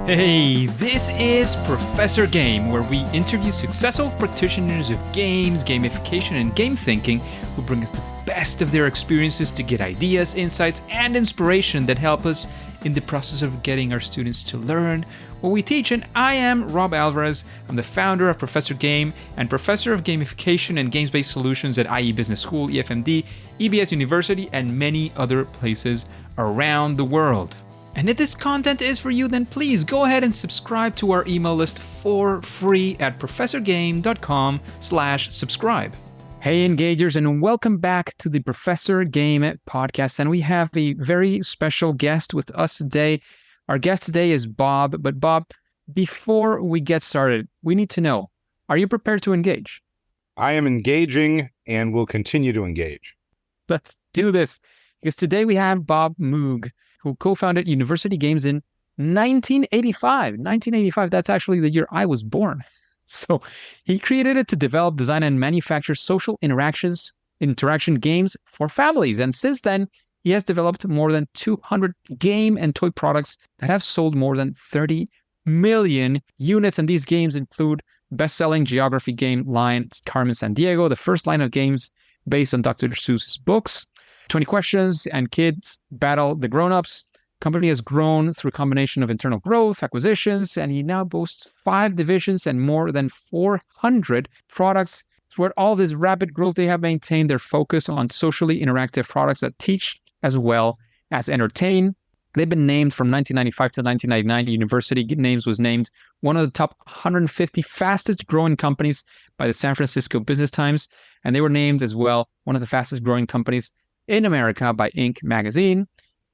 Hey, this is Professor Game, where we interview successful practitioners of games, gamification, and game thinking who bring us the best of their experiences to get ideas, insights, and inspiration that help us in the process of getting our students to learn what we teach. And I am Rob Alvarez. I'm the founder of Professor Game and professor of gamification and games-based solutions at IE Business School, EFMD, EBS University, and many other places around the world. And if this content is for you, then please go ahead and subscribe to our email list for free at professorgame.com/subscribe. Hey, engagers, and welcome back to the Professor Game podcast. And we have a very special guest with us today. Our guest today is Bob. But Bob, before we get started, we need to know, are you prepared to engage? I am engaging and will continue to engage. Let's do this. Because today we have Bob Moog, who co-founded University Games in 1985. 1985, that's actually the year I was born. So he created it to develop, design, and manufacture social interaction games for families. And since then, he has developed more than 200 game and toy products that have sold more than 30 million units. And these games include best-selling geography game line Carmen Sandiego, the first line of games based on Dr. Seuss's books, 20 Questions, and Kids Battle the Grown-Ups. Company has grown through a combination of internal growth, acquisitions, and he now boasts 5 divisions and more than 400 products. Throughout all this rapid growth, they have maintained their focus on socially interactive products that teach as well as entertain. They've been named from 1995 to 1999. University Games was named one of the top 150 fastest growing companies by the San Francisco Business Times, and they were named as well one of the fastest growing companies in America by Inc. magazine.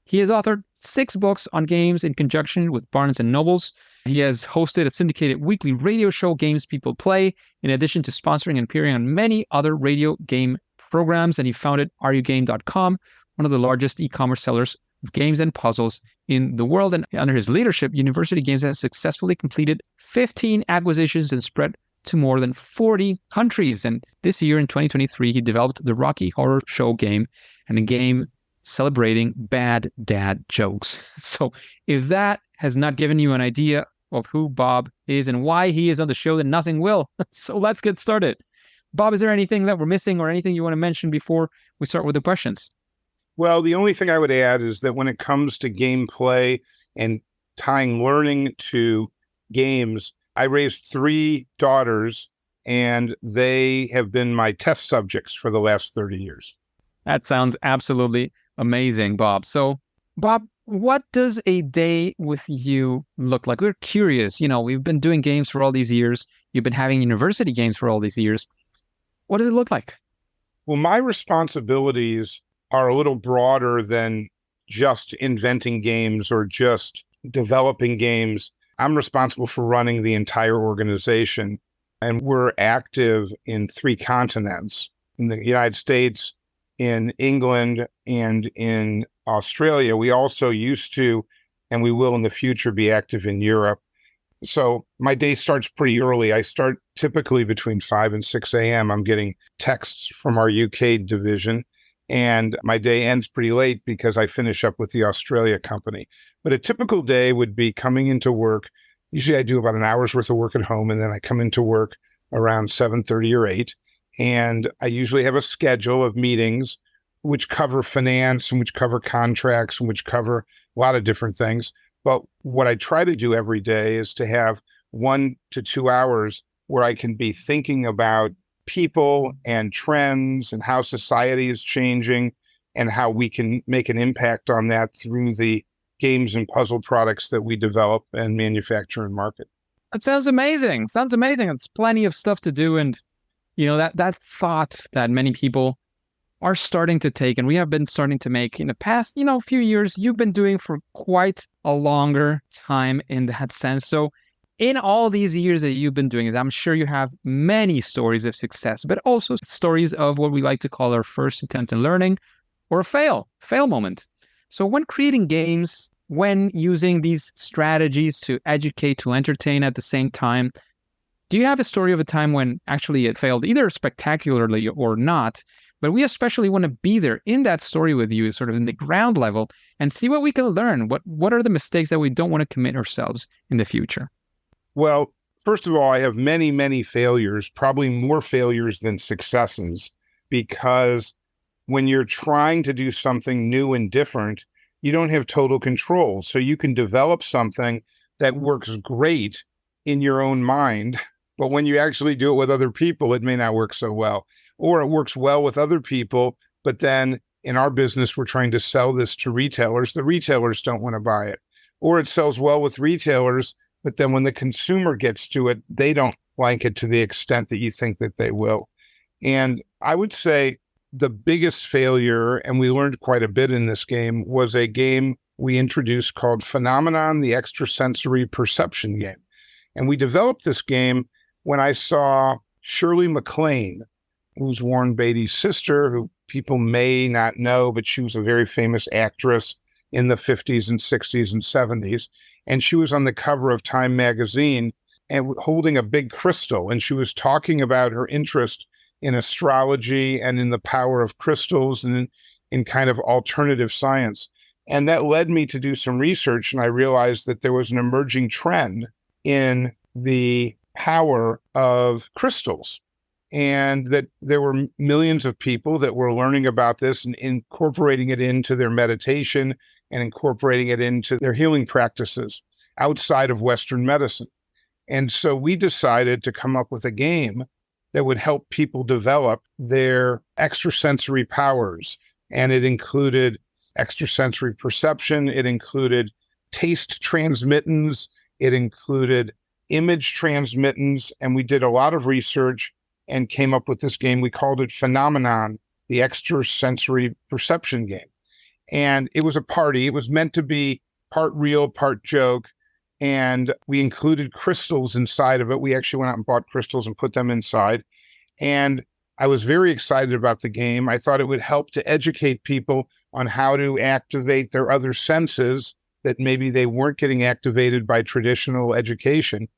He has authored 6 books on games in conjunction with Barnes & Nobles. He has hosted a syndicated weekly radio show, Games People Play, in addition to sponsoring and appearing on many other radio game programs. And he founded RUGame.com, one of the largest e-commerce sellers of games and puzzles in the world. And under his leadership, University Games has successfully completed 15 acquisitions and spread to more than 40 countries. And this year in 2023, he developed the Rocky Horror Show game, and a game celebrating bad dad jokes. So if that has not given you an idea of who Bob is and why he is on the show, then nothing will. So let's get started. Bob, is there anything that we're missing or anything you want to mention before we start with the questions? Well, the only thing I would add is that when it comes to gameplay and tying learning to games, I raised 3 daughters, and they have been my test subjects for the last 30 years. That sounds absolutely amazing, Bob. So, Bob, what does a day with you look like? We're curious. You know, we've been doing games for all these years. You've been having university games for all these years. What does it look like? Well, my responsibilities are a little broader than just inventing games or just developing games. I'm responsible for running the entire organization, and we're active in 3 continents, in the United States, in England, and in Australia. We also used to, and we will in the future, be active in Europe. So my day starts pretty early. I start typically between 5 and 6 a.m. I'm getting texts from our UK division, and my day ends pretty late because I finish up with the Australia company. But a typical day would be coming into work. Usually I do about an hour's worth of work at home, and then I come into work around 7:30 or 8. And I usually have a schedule of meetings which cover finance and which cover contracts and which cover a lot of different things. But what I try to do every day is to have 1 to 2 hours where I can be thinking about people and trends and how society is changing and how we can make an impact on that through the games and puzzle products that we develop and manufacture and market. That sounds amazing. Sounds amazing. It's plenty of stuff to do. And, you know, that thought that many people are starting to take, and we have been starting to make in the past, few years, you've been doing for quite a longer time in that sense. So in all these years that you've been doing it, I'm sure you have many stories of success, but also stories of what we like to call our first attempt in learning or a fail moment. So when creating games, when using these strategies to educate, to entertain at the same time, do you have a story of a time when actually it failed, either spectacularly or not, but we especially want to be there in that story with you, sort of in the ground level, and see what we can learn. What are the mistakes that we don't want to commit ourselves in the future? Well, first of all, I have many, many failures, probably more failures than successes, because when you're trying to do something new and different, you don't have total control. So you can develop something that works great in your own mind, but when you actually do it with other people, it may not work so well. Or it works well with other people, but then in our business, we're trying to sell this to retailers. The retailers don't want to buy it. Or it sells well with retailers, but then when the consumer gets to it, they don't like it to the extent that you think that they will. And I would say the biggest failure, and we learned quite a bit in this game, was a game we introduced called Phenomenon, the Extrasensory Perception Game. And we developed this game when I saw Shirley MacLaine, who's Warren Beatty's sister, who people may not know, but she was a very famous actress in the 50s and 60s and 70s. And she was on the cover of Time magazine and holding a big crystal. And she was talking about her interest in astrology and in the power of crystals and in kind of alternative science. And that led me to do some research. And I realized that there was an emerging trend in the power of crystals, and that there were millions of people that were learning about this and incorporating it into their meditation and incorporating it into their healing practices outside of Western medicine. And so we decided to come up with a game that would help people develop their extrasensory powers. And it included extrasensory perception, it included taste transmittance, it included image transmittance, and we did a lot of research and came up with this game. We called it Phenomenon, the Extrasensory Perception Game. And it was a party. It was meant to be part real, part joke. And we included crystals inside of it. We actually went out and bought crystals and put them inside. And I was very excited about the game. I thought it would help to educate people on how to activate their other senses that maybe they weren't getting activated by traditional education.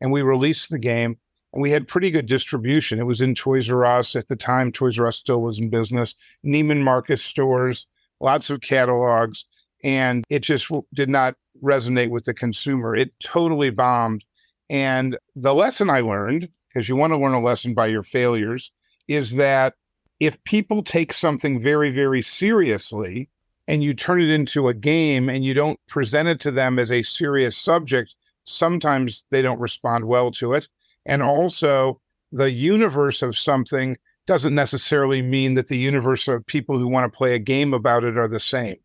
And we released the game, and we had pretty good distribution. It was in Toys R Us. At the time, Toys R Us still was in business, Neiman Marcus stores, lots of catalogs, and it just did not resonate with the consumer. It totally bombed. And the lesson I learned, because you want to learn a lesson by your failures, is that if people take something very, very seriously and you turn it into a game and you don't present it to them as a serious subject, sometimes they don't respond well to it. And also, the universe of something doesn't necessarily mean that the universe of people who want to play a game about it are the same.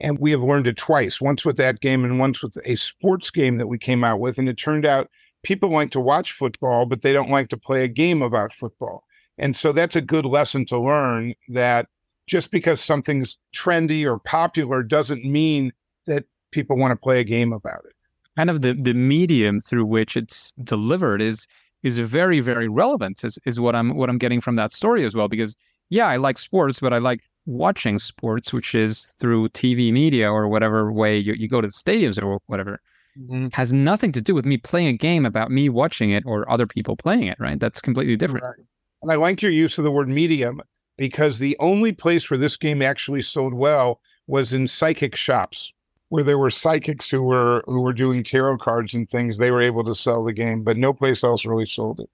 And we have learned it twice, once with that game and once with a sports game that we came out with. And it turned out people like to watch football, but they don't like to play a game about football. And so that's a good lesson to learn, that just because something's trendy or popular doesn't mean that people want to play a game about it. Kind of the medium through which it's delivered is very, very relevant, is what I'm getting from that story as well. Because yeah, I like sports, but I like watching sports, which is through TV media or whatever way you go to the stadiums or whatever. Mm-hmm. Has nothing to do with me playing a game about me watching it or other people playing it, right? That's completely different. Right. And I like your use of the word medium, because the only place where this game actually sold well was in psychic shops, where there were psychics who were doing tarot cards and things. They were able to sell the game, but no place else really sold it.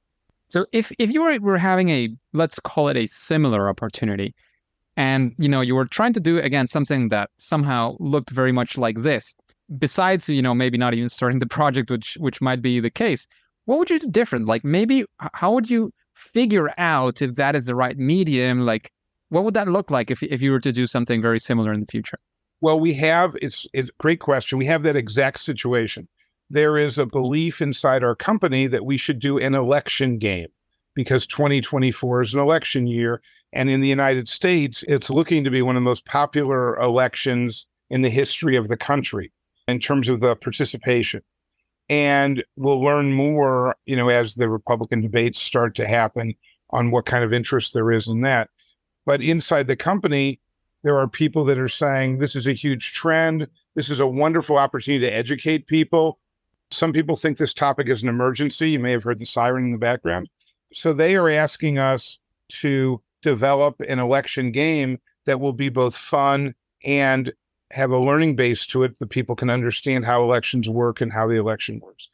So if you were having a, let's call it a similar opportunity, and you were trying to do again something that somehow looked very much like this, besides maybe not even starting the project, which might be the case, what would you do different? Like, maybe how would you figure out if that is the right medium? Like, what would that look like if you were to do something very similar in the future? Well, it's a great question. We have that exact situation. There is a belief inside our company that we should do an election game, because 2024 is an election year. And in the United States, it's looking to be one of the most popular elections in the history of the country in terms of the participation. And we'll learn more, as the Republican debates start to happen, on what kind of interest there is in that. But inside the company, there are people that are saying, this is a huge trend. This is a wonderful opportunity to educate people. Some people think this topic is an emergency. You may have heard the siren in the background. So they are asking us to develop an election game that will be both fun and have a learning base to it that people can understand how elections work and how the election works.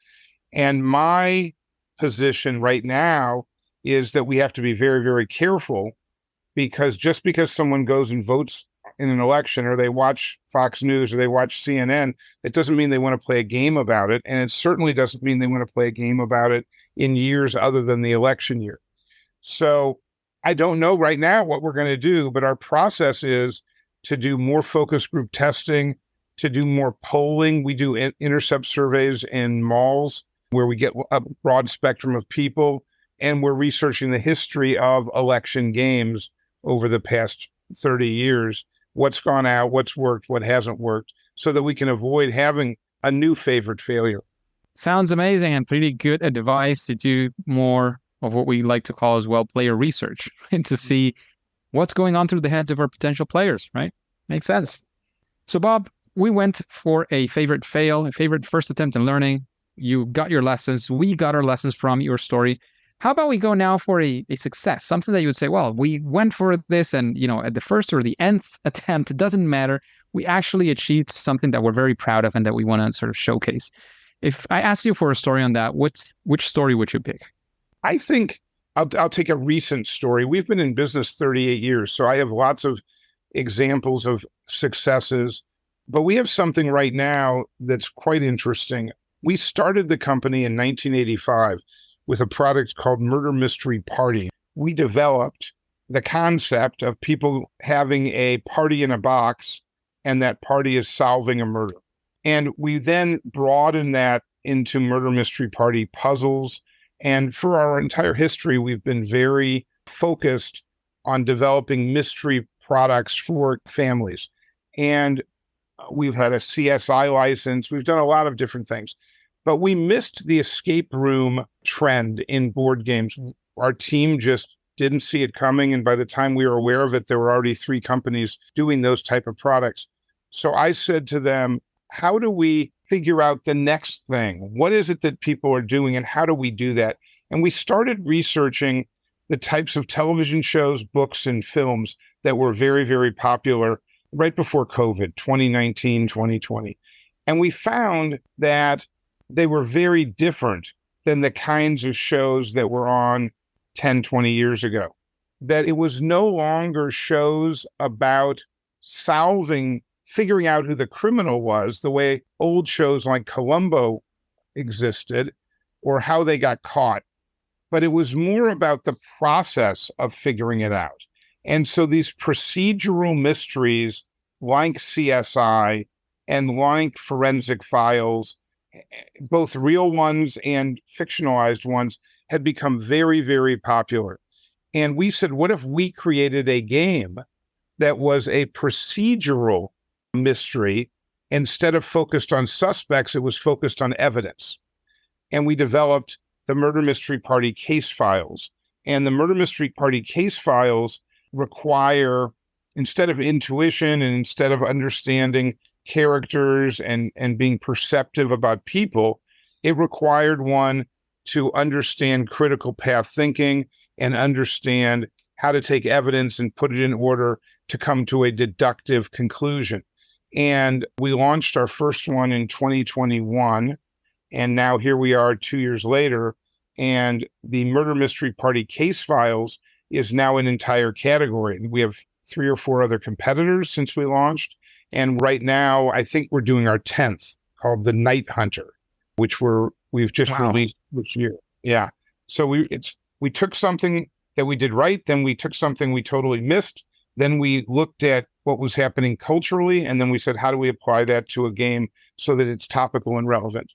And my position right now is that we have to be very, very careful, because just because someone goes and votes in an election, or they watch Fox News, or they watch CNN, it doesn't mean they want to play a game about it. And it certainly doesn't mean they want to play a game about it in years other than the election year. So I don't know right now what we're going to do, but our process is to do more focus group testing, to do more polling. We do intercept surveys in malls where we get a broad spectrum of people, and we're researching the history of election games over the past 30 years, what's gone out, what's worked, what hasn't worked, so that we can avoid having a new favorite failure. Sounds amazing, and pretty good advice to do more of what we like to call as well player research, and to see what's going on through the heads of our potential players, right? Makes sense. So Bob, we went for a favorite fail, a favorite first attempt in learning. You got your lessons. We got our lessons from your story. How about we go now for a success, something that you would say, well, we went for this, and, at the first or the nth attempt, it doesn't matter. We actually achieved something that we're very proud of and that we want to sort of showcase. If I asked you for a story on that, which story would you pick? I think I'll take a recent story. We've been in business 38 years, so I have lots of examples of successes, but we have something right now that's quite interesting. We started the company in 1985 with a product called Murder Mystery Party. We developed the concept of people having a party in a box, and that party is solving a murder. And we then broadened that into Murder Mystery Party puzzles. And for our entire history, we've been very focused on developing mystery products for families. And we've had a CSI license. We've done a lot of different things. But we missed the escape room trend in board games. Our team just didn't see it coming. And by the time we were aware of it, there were already 3 companies doing those type of products. So I said to them, how do we figure out the next thing? What is it that people are doing, and how do we do that? And we started researching the types of television shows, books, and films that were very, very popular right before COVID, 2019, 2020. And we found that they were very different than the kinds of shows that were on 10, 20 years ago. That it was no longer shows about figuring out who the criminal was, the way old shows like Columbo existed, or how they got caught. But it was more about the process of figuring it out. And so these procedural mysteries like CSI and like Forensic Files, both real ones and fictionalized ones, had become very, very popular. And we said, what if we created a game that was a procedural mystery? Instead of focused on suspects, it was focused on evidence. And we developed the Murder Mystery Party case files. And the Murder Mystery Party case files require, instead of intuition and instead of understanding characters and being perceptive about people, it required one to understand critical path thinking and understand how to take evidence and put it in order to come to a deductive conclusion. And we launched our first one in 2021. And now here we are 2 years later. And the Murder Mystery Party case files is now an entire category. We have 3 or 4 other competitors since we launched. And right now, I think we're doing our 10th, called the Night Hunter, which we've just released this year. Yeah. So we took something that we did right, then we took something we totally missed, then we looked at what was happening culturally, and then we said, how do we apply that to a game so that it's topical and relevant?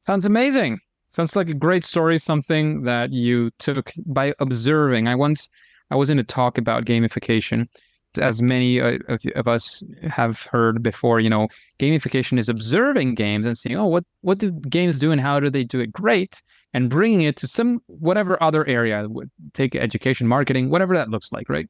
Sounds amazing. Sounds like a great story, something that you took by observing. I was in a talk about gamification. As many of us have heard before, gamification is observing games and seeing, what do games do and how do they do it great, and bringing it to some whatever other area, take education, marketing, whatever that looks like, right?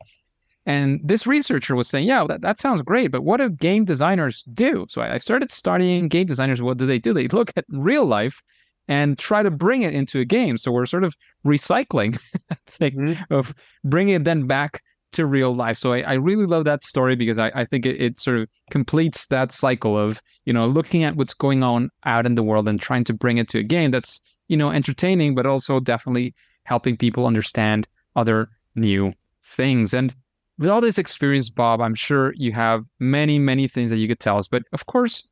And this researcher was saying, yeah, that sounds great, but what do game designers do? So I started studying game designers. What do? They look at real life and try to bring it into a game. So we're sort of recycling thing of bringing it then back to real life. So I really love that story because I think it sort of completes that cycle of, looking at what's going on out in the world and trying to bring it to a game that's, entertaining, but also definitely helping people understand other new things. And with all this experience, Bob, I'm sure you have many, many things that you could tell us. But of course,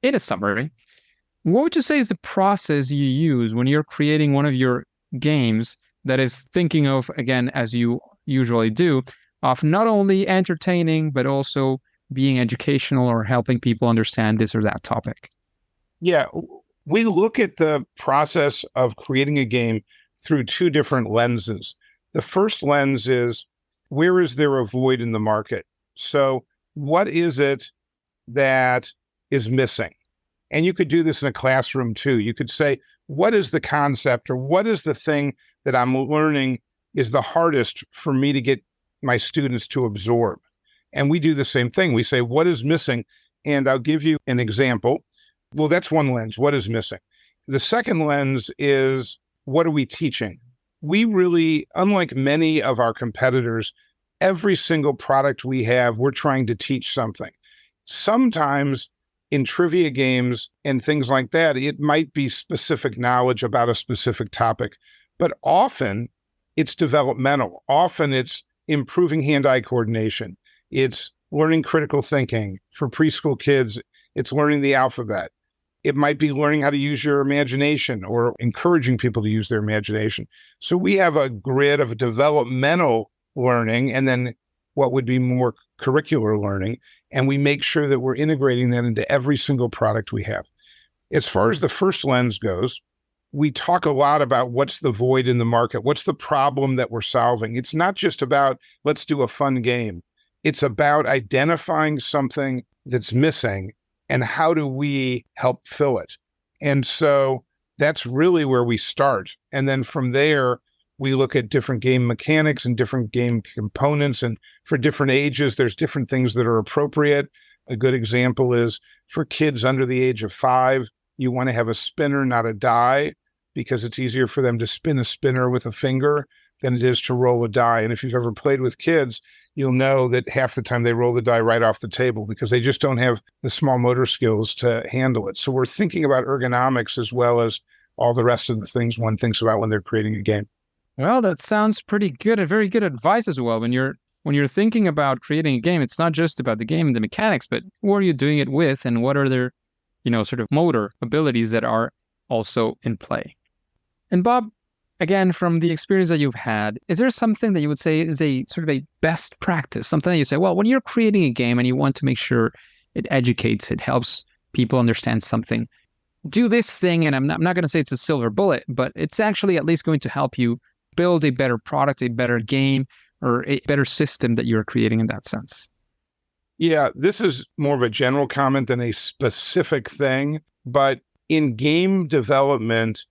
in a summary, what would you say is the process you use when you're creating one of your games that is thinking of, again, as you usually do, of not only entertaining, but also being educational or helping people understand this or that topic? Yeah, we look at the process of creating a game through two different lenses. The first lens is, where is there a void in the market? So what is it that is missing? And you could do this in a classroom too. You could say, what is the concept, or what is the thing that I'm learning is the hardest for me to get my students to absorb? And we do the same thing. We say, what is missing? And I'll give you an example. Well, that's one lens. What is missing? The second lens is, what are we teaching? We really, unlike many of our competitors, every single product we have, we're trying to teach something. Sometimes in trivia games and things like that, it might be specific knowledge about a specific topic, but often it's developmental. Often it's improving hand-eye coordination. It's learning critical thinking. For preschool kids, it's learning the alphabet. It might be learning how to use your imagination or encouraging people to use their imagination. So we have a grid of developmental learning and then what would be more curricular learning. And we make sure that we're integrating that into every single product we have. As far as the first lens goes, we talk a lot about what's the void in the market. What's the problem that we're solving? It's not just about, let's do a fun game. It's about identifying something that's missing and how do we help fill it? And so that's really where we start. And then from there, we look at different game mechanics and different game components. And for different ages, there's different things that are appropriate. A good example is for kids under the age of 5, you want to have a spinner, not a die, because it's easier for them to spin a spinner with a finger than it is to roll a die. And if you've ever played with kids, you'll know that half the time they roll the die right off the table because they just don't have the small motor skills to handle it. So we're thinking about ergonomics as well as all the rest of the things one thinks about when they're creating a game. Well, that sounds pretty good and very good advice as well. When you're thinking about creating a game, it's not just about the game and the mechanics, but who are you doing it with and what are their, sort of motor abilities that are also in play. And Bob, again, from the experience that you've had, is there something that you would say is a sort of a best practice, something that you say, well, when you're creating a game and you want to make sure it educates, it helps people understand something, do this thing, and I'm not going to say it's a silver bullet, but it's actually at least going to help you build a better product, a better game, or a better system that you're creating in that sense? Yeah, this is more of a general comment than a specific thing, but in game development,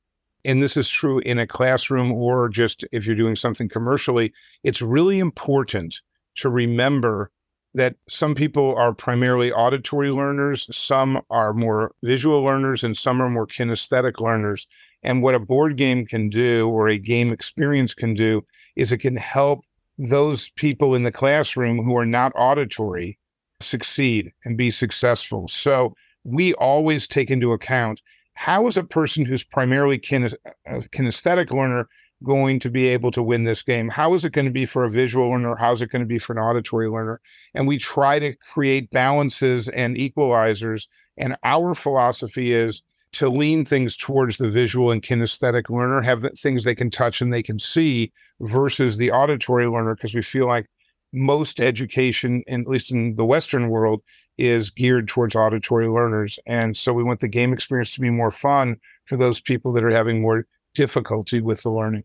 and this is true in a classroom or just if you're doing something commercially, it's really important to remember that some people are primarily auditory learners, some are more visual learners, and some are more kinesthetic learners. And what a board game can do or a game experience can do is it can help those people in the classroom who are not auditory succeed and be successful. So we always take into account, how is a person who's primarily a kinesthetic learner going to be able to win this game? How is it going to be for a visual learner? How is it going to be for an auditory learner? And we try to create balances and equalizers. And our philosophy is to lean things towards the visual and kinesthetic learner, have the things they can touch and they can see versus the auditory learner, because we feel like most education, at least in the Western world, is geared towards auditory learners. And so we want the game experience to be more fun for those people that are having more difficulty with the learning.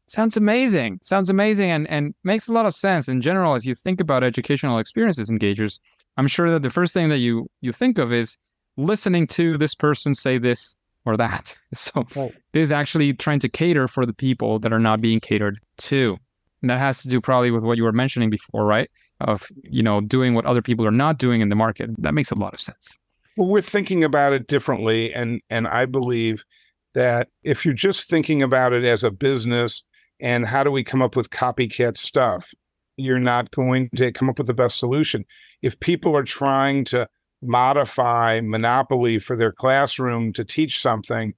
Sounds amazing. And makes a lot of sense. In general, if you think about educational experiences engagers, I'm sure that the first thing that you think of is listening to this person say this or that. So it is actually trying to cater for the people that are not being catered to. And that has to do probably with what you were mentioning before, right? Of, doing what other people are not doing in the market. That makes a lot of sense. Well, we're thinking about it differently. And I believe that if you're just thinking about it as a business and how do we come up with copycat stuff, you're not going to come up with the best solution. If people are trying to modify Monopoly for their classroom to teach something,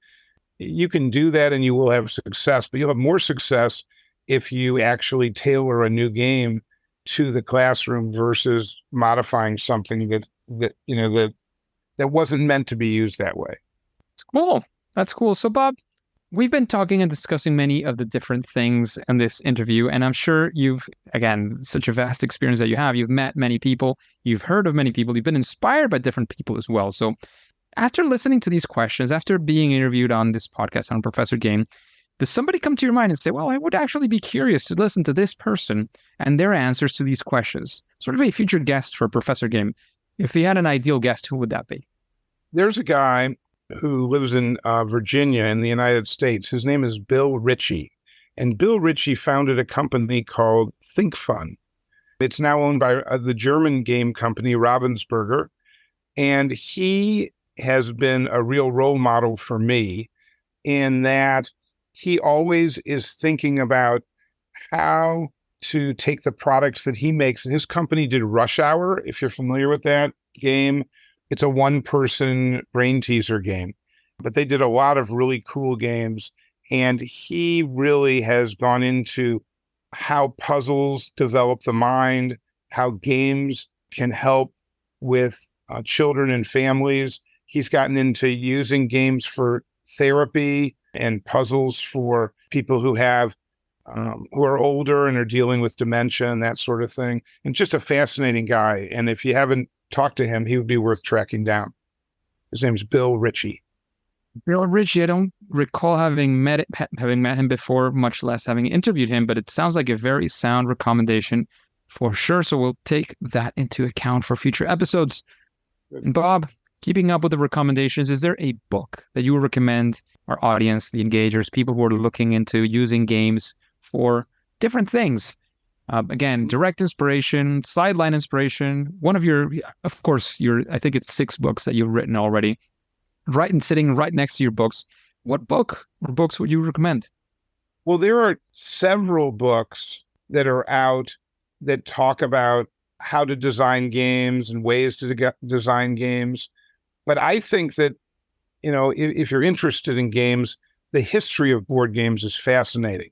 you can do that and you will have success, but you'll have more success if you actually tailor a new game to the classroom versus modifying something that wasn't meant to be used that way. It's cool. That's cool. So, Bob, we've been talking and discussing many of the different things in this interview, and I'm sure you've, again, such a vast experience that you have. You've met many people, you've heard of many people, you've been inspired by different people as well. So after listening to these questions, after being interviewed on this podcast on Professor Game, does somebody come to your mind and say, well, I would actually be curious to listen to this person and their answers to these questions? Sort of a future guest for Professor Game. If you had an ideal guest, who would that be? There's a guy who lives in Virginia in the United States. His name is Bill Ritchie. And Bill Ritchie founded a company called ThinkFun. It's now owned by the German game company Ravensburger. And he has been a real role model for me in that he always is thinking about how to take the products that he makes. And his company did Rush Hour, if you're familiar with that game. It's a one-person brain teaser game, but they did a lot of really cool games. And he really has gone into how puzzles develop the mind, how games can help with children and families. He's gotten into using games for therapy and puzzles for people who have who are older and are dealing with dementia and that sort of thing. And just a fascinating guy. And if you haven't talked to him, he would be worth tracking down. His name's Bill Ritchie. Bill Ritchie, I don't recall having met him before, much less having interviewed him, but it sounds like a very sound recommendation for sure. So we'll take that into account for future episodes. And Bob, keeping up with the recommendations, is there a book that you would recommend our audience, the engagers, people who are looking into using games for different things? Again, direct inspiration, sideline inspiration, one of your, of course, I think it's 6 books that you've written already, sitting right next to your books. What book or books would you recommend? Well, there are several books that are out that talk about how to design games and ways to design games. But I think that, if you're interested in games, the history of board games is fascinating.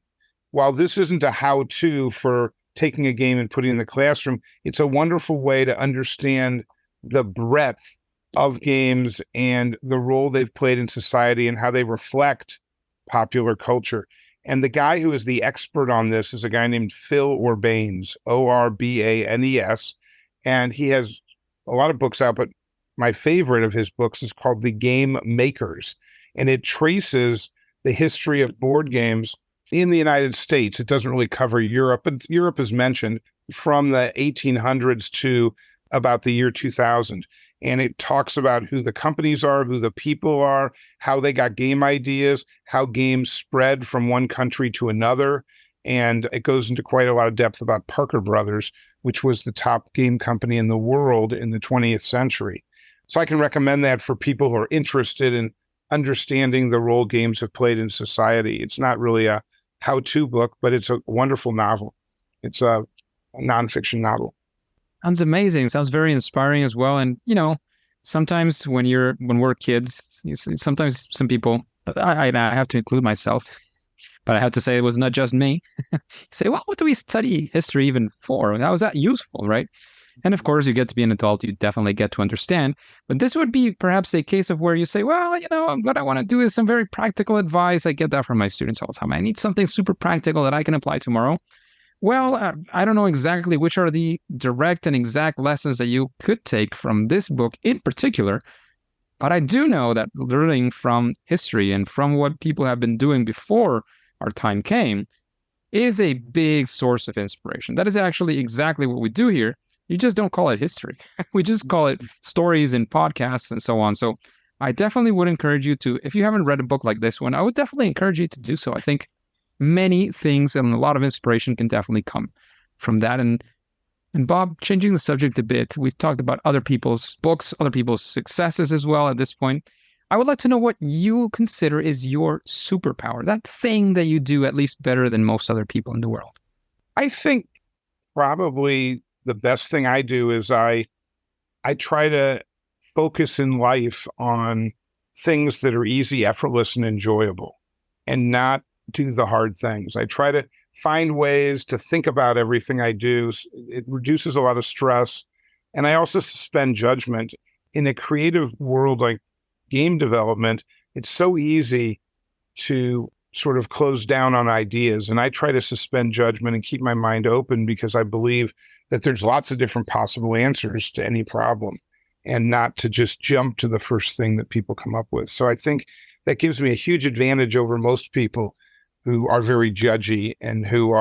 While this isn't a how-to for taking a game and putting it in the classroom, it's a wonderful way to understand the breadth of games and the role they've played in society and how they reflect popular culture. And the guy who is the expert on this is a guy named Phil Orbanes, Orbanes. And he has a lot of books out, but my favorite of his books is called The Game Makers. And it traces the history of board games in the United States. It doesn't really cover Europe, but Europe is mentioned from the 1800s to about the year 2000. And it talks about who the companies are, who the people are, how they got game ideas, how games spread from one country to another. And it goes into quite a lot of depth about Parker Brothers, which was the top game company in the world in the 20th century. So I can recommend that for people who are interested in understanding the role games have played in society. It's not really a how-to book, but it's a wonderful novel. It's a nonfiction novel. Sounds amazing. Sounds very inspiring as well. And, sometimes when we're kids, sometimes some people, I have to include myself, but I have to say it was not just me. You say, well, what do we study history even for? How is that useful, right? And of course, you get to be an adult, you definitely get to understand. But this would be perhaps a case of where you say, well, what I want to do is some very practical advice. I get that from my students all the time. I need something super practical that I can apply tomorrow. Well, I don't know exactly which are the direct and exact lessons that you could take from this book in particular. But I do know that learning from history and from what people have been doing before our time came is a big source of inspiration. That is actually exactly what we do here. You just don't call it history. We just call it stories and podcasts and so on. So I definitely would encourage you to, if you haven't read a book like this one, I would definitely encourage you to do so. I think many things and a lot of inspiration can definitely come from that. And Bob, changing the subject a bit, we've talked about other people's books, other people's successes as well at this point. I would like to know what you consider is your superpower, that thing that you do at least better than most other people in the world. I think Probably the best thing I do is I try to focus in life on things that are easy, effortless, and enjoyable, and not do the hard things. I try to find ways to think about everything I do. It reduces a lot of stress. And I also suspend judgment. In a creative world like game development, it's so easy to sort of close down on ideas. And I try to suspend judgment and keep my mind open because I believe that there's lots of different possible answers to any problem, and not to just jump to the first thing that people come up with. So I think that gives me a huge advantage over most people who are very judgy and who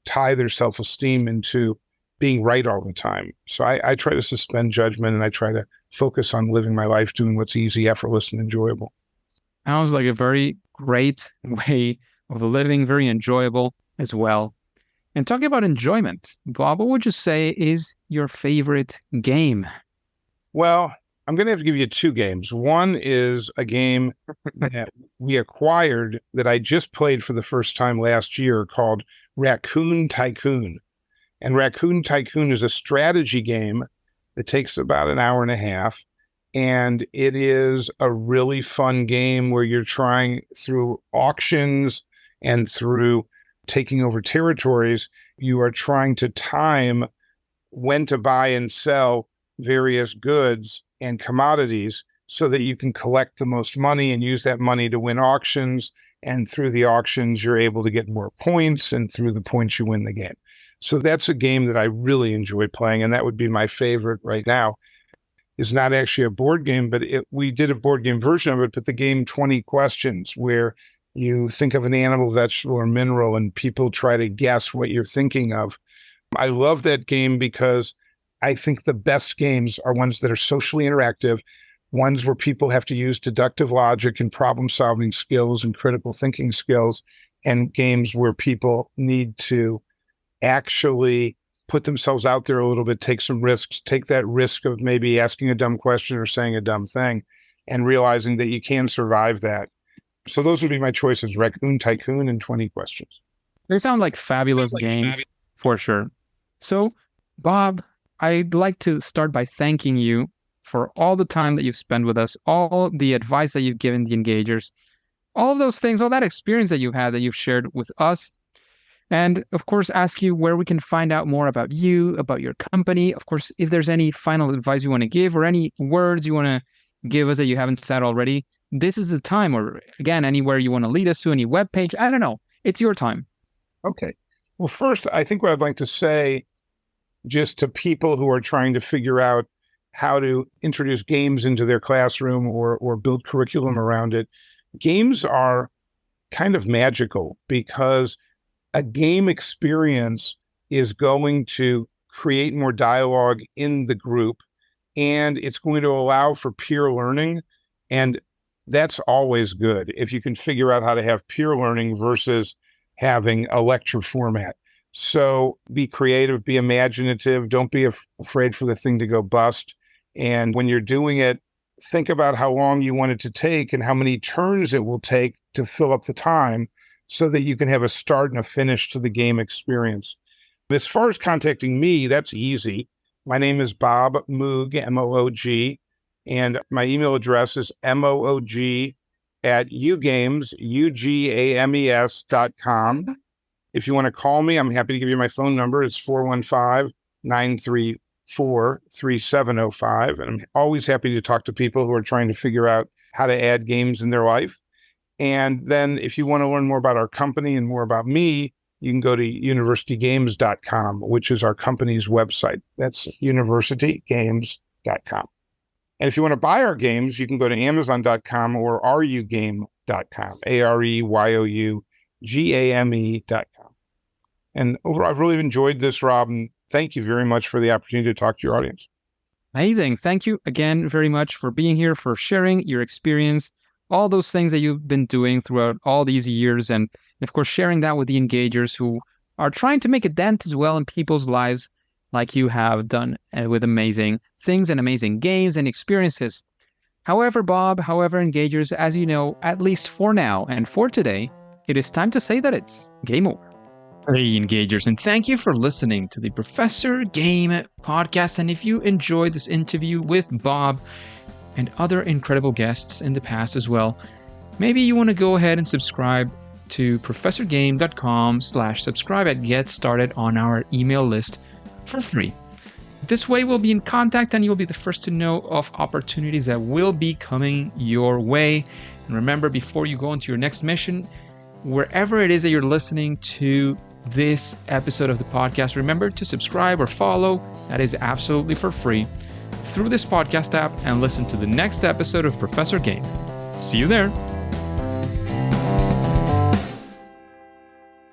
tie their self-esteem into being right all the time. So I try to suspend judgment, and I try to focus on living my life, doing what's easy, effortless, and enjoyable. Sounds like a very great way of living, very enjoyable as well. And talking about enjoyment, Bob, what would you say is your favorite game? Well, I'm going to have to give you two games. One is a game that we acquired that I just played for the first time last year called Raccoon Tycoon. And Raccoon Tycoon is a strategy game that takes about an hour and a half. And it is a really fun game where you're trying through auctions and through taking over territories, you are trying to time when to buy and sell various goods and commodities so that you can collect the most money and use that money to win auctions. And through the auctions, you're able to get more points, and through the points, you win the game. So that's a game that I really enjoy playing, and that would be my favorite right now. It's not actually a board game, but we did a board game version of it, but the game 20 Questions, where you think of an animal, vegetable, or mineral, and people try to guess what you're thinking of. I love that game because I think the best games are ones that are socially interactive, ones where people have to use deductive logic and problem-solving skills and critical thinking skills, and games where people need to actually put themselves out there a little bit, take some risks, take that risk of maybe asking a dumb question or saying a dumb thing, and realizing that you can survive that. So those would be my choices: Raccoon Tycoon and 20 Questions. They sound like fabulous games, for sure. So, Bob, I'd like to start by thanking you for all the time that you've spent with us, all the advice that you've given the engagers, all of those things, all that experience that you've had that you've shared with us. And of course, ask you where we can find out more about you, about your company. Of course, if there's any final advice you want to give or any words you want to give us that you haven't said already, this is the time. Or again, anywhere you want to lead us to, any webpage, I don't know. It's your time. Okay. Well, first, I think what I'd like to say just to people who are trying to figure out how to introduce games into their classroom or build curriculum around it, games are kind of magical because a game experience is going to create more dialogue in the group, and it's going to allow for peer learning. And that's always good if you can figure out how to have peer learning versus having a lecture format. So be creative, be imaginative, don't be afraid for the thing to go bust. And when you're doing it, think about how long you want it to take and how many turns it will take to fill up the time, so that you can have a start and a finish to the game experience. As far as contacting me, that's easy. My name is Bob Moog, M-O-O-G, and my email address is moog@ugames, UGAMES.com. If you want to call me, I'm happy to give you my phone number. It's 415-934-3705. And I'm always happy to talk to people who are trying to figure out how to add games in their life. And then if you want to learn more about our company and more about me, you can go to universitygames.com, which is our company's website. That's universitygames.com. And if you want to buy our games, you can go to amazon.com or areyogame.com, AREYOUGAME.com. And overall, I've really enjoyed this, Rob, and thank you very much for the opportunity to talk to your audience. Amazing. Thank you again very much for being here, for sharing your experience, all those things that you've been doing throughout all these years, and of course, sharing that with the engagers who are trying to make a dent as well in people's lives like you have done with amazing things and amazing games and experiences. However, Bob, engagers, as you know, at least for now and for today, it is time to say that it's game over. Hey, Engagers, and thank you for listening to the Professor Game podcast. And if you enjoyed this interview with Bob and other incredible guests in the past as well, maybe you want to go ahead and subscribe to professorgame.com/subscribe and get started on our email list for free. This way we'll be in contact and you'll be the first to know of opportunities that will be coming your way. And remember, before you go into your next mission, wherever it is that you're listening to this episode of the podcast, remember to subscribe or follow. That is absolutely for free through this podcast app, and listen to the next episode of Professor Game. See you there.